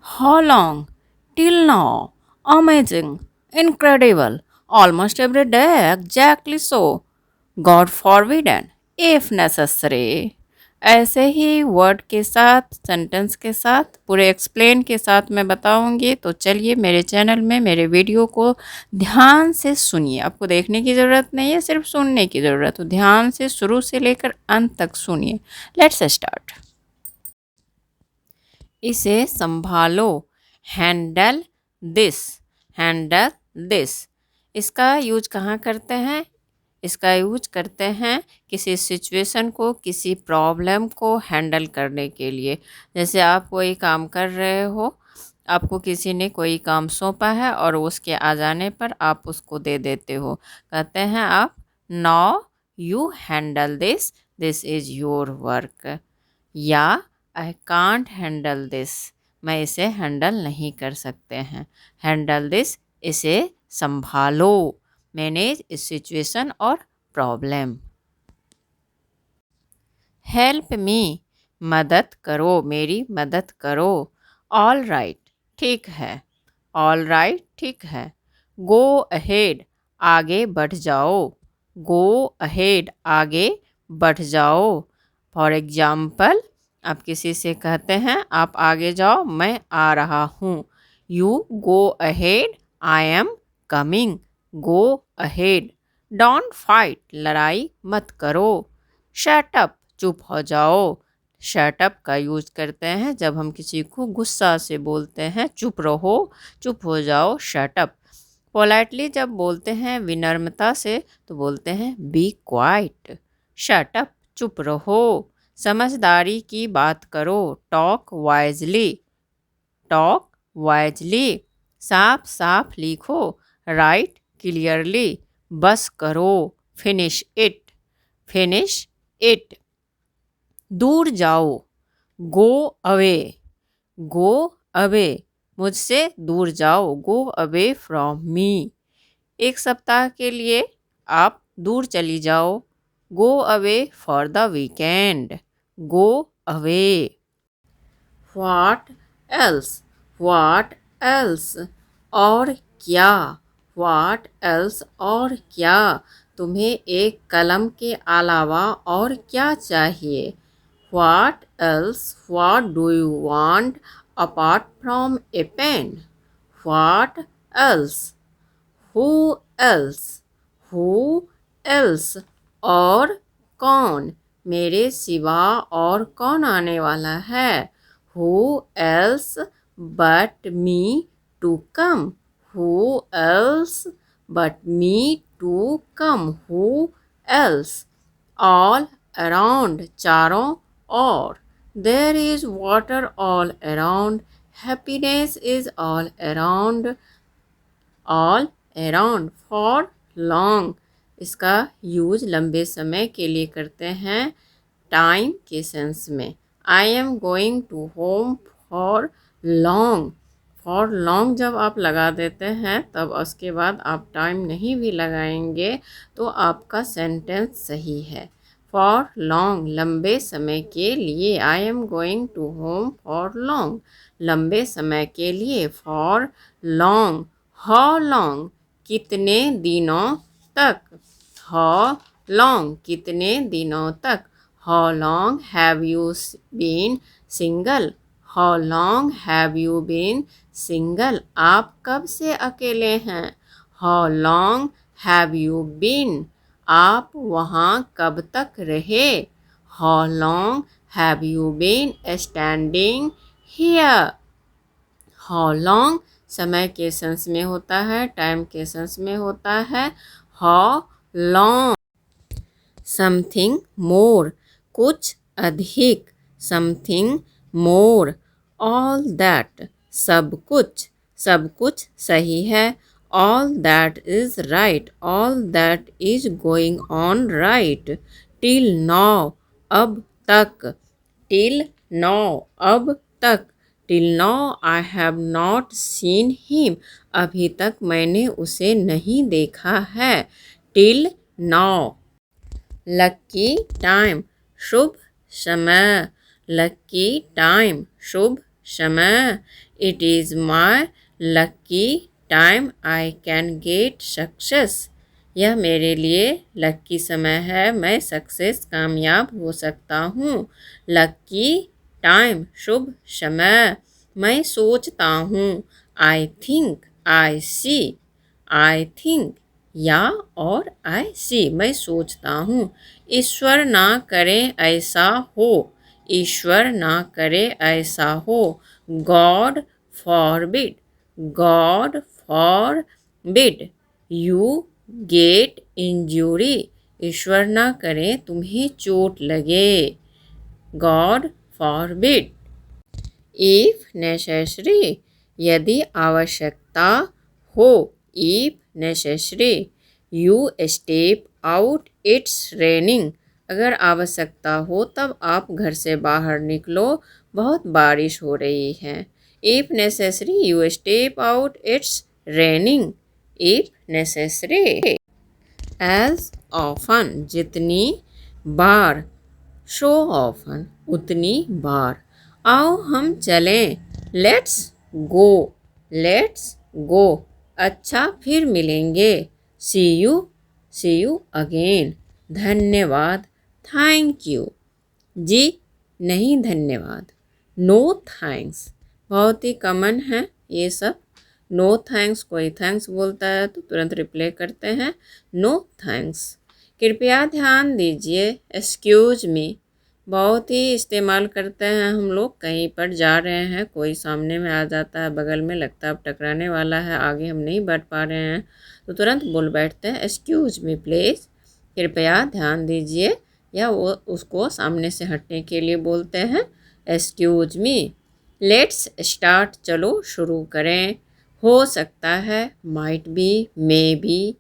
How long? Till now. Amazing. Incredible. Almost every day. Exactly so. God forbidden. If necessary. ऐसे ही word के साथ sentence के साथ पूरे एक्सप्लेन के साथ मैं बताऊंगी। तो चलिए मेरे चैनल में मेरे वीडियो को ध्यान से सुनिए। आपको देखने की ज़रूरत नहीं है, सिर्फ सुनने की ज़रूरत। तो ध्यान से शुरू से लेकर अंत तक सुनिए। Let's start. इसे संभालो। Handle this. Handle this. इसका यूज कहाँ करते हैं? इसका यूज करते हैं किसी सिचुएशन को, किसी प्रॉब्लम को हैंडल करने के लिए। जैसे आप कोई काम कर रहे हो, आपको किसी ने कोई काम सौंपा है और उसके आ जाने पर आप उसको दे देते हो। कहते हैं आप now you handle this, this is your work. या आई कांट हैंडल दिस, मैं इसे हैंडल नहीं कर सकते हैं। हैंडल दिस, इसे संभालो। मैनेज इस सिचुएशन और प्रॉब्लम। हेल्प मी, मदद करो, मेरी मदद करो। ऑल राइट, ठीक है। ऑल राइट, ठीक है। गो अहेड, आगे बढ़ जाओ। गो अहेड, आगे बढ़ जाओ। फॉर एग्जाम्पल, आप किसी से कहते हैं आप आगे जाओ, मैं आ रहा हूँ। You go ahead, I am coming. Go ahead. Don't fight, लड़ाई मत करो। शट अप, चुप हो जाओ। शट अप का यूज करते हैं जब हम किसी को गुस्सा से बोलते हैं चुप रहो, चुप हो जाओ, शट अप। पोलाइटली जब बोलते हैं विनम्रता से तो बोलते हैं बी क्वाइट। शट अप, चुप रहो। समझदारी की बात करो। Talk wisely. Talk wisely. साफ साफ लिखो। Right clearly. बस करो। Finish it. Finish it. दूर जाओ। Go away. गो अवे, मुझसे दूर जाओ। Go away from me. एक सप्ताह के लिए आप दूर चली जाओ। Go away for the weekend. Go away. What else? What else? और क्या? व्हाट एल्स, और क्या? तुम्हें एक कलम के अलावा और क्या चाहिए? What else? What do you want apart from a pen? What else? Who else? Who else, और कौन? मेरे सिवा और कौन आने वाला है? Who else but me to come? Who else but me to come? Who else? All around, चारों ओर। There is water all around. Happiness is all around. All around. For long, इसका यूज लंबे समय के लिए करते हैं टाइम के सेंस में। I am going to home for long. For long जब आप लगा देते हैं तब उसके बाद आप टाइम नहीं भी लगाएंगे तो आपका सेंटेंस सही है। फॉर लॉन्ग, लंबे समय के लिए। I am going to home for long, लंबे समय के लिए। For long. हाउ लॉन्ग, कितने दिनों तक? हाउ लॉन्ग, कितने दिनों तक? How long have you been single? How long have you been single, आप कब से अकेले हैं? How long have you been, आप वहाँ कब तक रहे? How long have you been standing here? How long समय के सेंस में होता है, टाइम के सेंस में होता है। How long. समथिंग मोर, कुछ अधिक। Something more. ऑल दैट, सब कुछ। सब कुछ सही है। All that is right. All that is going on right. Till now, अब तक। टिल नाउ, अब तक। Till now I have not seen him, अभी तक मैंने उसे नहीं देखा है। Till now. लक्की टाइम, शुभ समय। लक्की टाइम, शुभ समय। It is my lucky time I can get success. यह मेरे लिए लकी समय है, मैं सक्सेस कामयाब हो सकता हूँ। लकी टाइम शुभ समय। मैं सोचता हूँ। I think, I C. I think या और आई सी, मैं सोचता हूँ। ईश्वर ना करे ऐसा हो। ईश्वर ना करे ऐसा हो। God forbid. God forbid you get injury. ईश्वर ना करे तुम्हें चोट लगे। God forbid. इफ नेसेसरी, यदि आवश्यकता हो। If necessary you step out, it's raining. अगर आवश्यकता हो तब आप घर से बाहर निकलो, बहुत बारिश हो रही है। If necessary you step out, it's raining. If necessary. As often, जितनी बार। शो ऑफन, उतनी बार। आओ हम चलें। Let's go. Let's go. अच्छा फिर मिलेंगे। See you. See you again. धन्यवाद। Thank you. जी नहीं धन्यवाद। No thanks. बहुत ही कॉमन है ये सब। नो थैंक्स, कोई थैंक्स बोलता है तो तुरंत रिप्लाई करते हैं नो थैंक्स। कृपया ध्यान दीजिए। एक्सक्यूज मी बहुत ही इस्तेमाल करते हैं हम लोग। कहीं पर जा रहे हैं, कोई सामने में आ जाता है, बगल में लगता है अब टकराने वाला है, आगे हम नहीं बढ़ पा रहे हैं तो तुरंत बोल बैठते हैं एक्सक्यूज मी प्लीज़, कृपया ध्यान दीजिए। या वो उसको सामने से हटने के लिए बोलते हैं एक्सक्यूज मी। लेट्स स्टार्ट, चलो शुरू करें। हो सकता है, माइट बी, मे बी।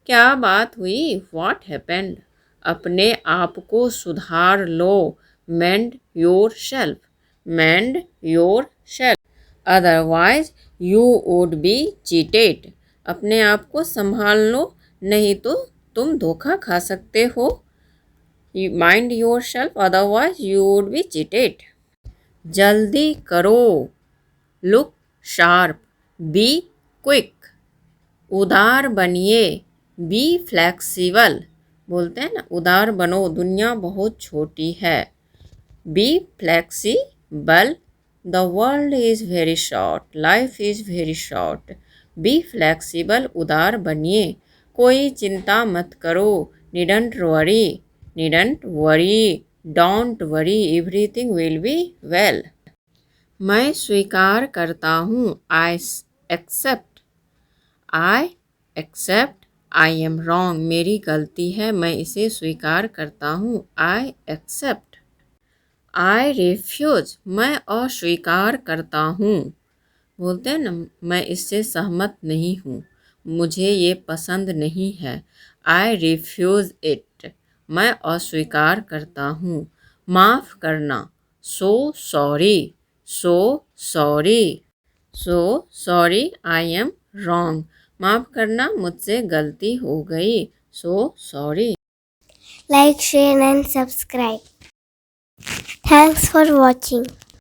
क्या बात हुई, व्हाट हैपेंड। अपने आप को सुधार लो। Mend yourself. Mend yourself. Otherwise you would be cheated. अपने आप को संभाल लो, नहीं तो तुम धोखा खा सकते हो। Mind yourself, otherwise you would be cheated. जल्दी करो। Look sharp. Be quick. उदार बनिए। Be flexible. बोलते हैं ना उदार बनो, दुनिया बहुत छोटी है। Be flexible. The world is very short, life is very short. Be flexible, उदार बनिए। कोई चिंता मत करो। Needn't worry. Needn't worry. Don't worry, everything will be well. मैं स्वीकार करता हूँ। I accept. I accept. I am wrong, मेरी गलती है, मैं इसे स्वीकार करता हूँ। I accept. आई रिफ्यूज, मैं अस्वीकार करता हूँ। बोलते हैं ना मैं इससे सहमत नहीं हूँ, मुझे ये पसंद नहीं है। आई रिफ्यूज़ इट, मैं अस्वीकार करता हूँ। माफ़ करना। So sorry. So sorry. So sorry I am wrong, माफ़ करना मुझसे गलती हो गई। So sorry. Like, share and subscribe. Thanks for watching.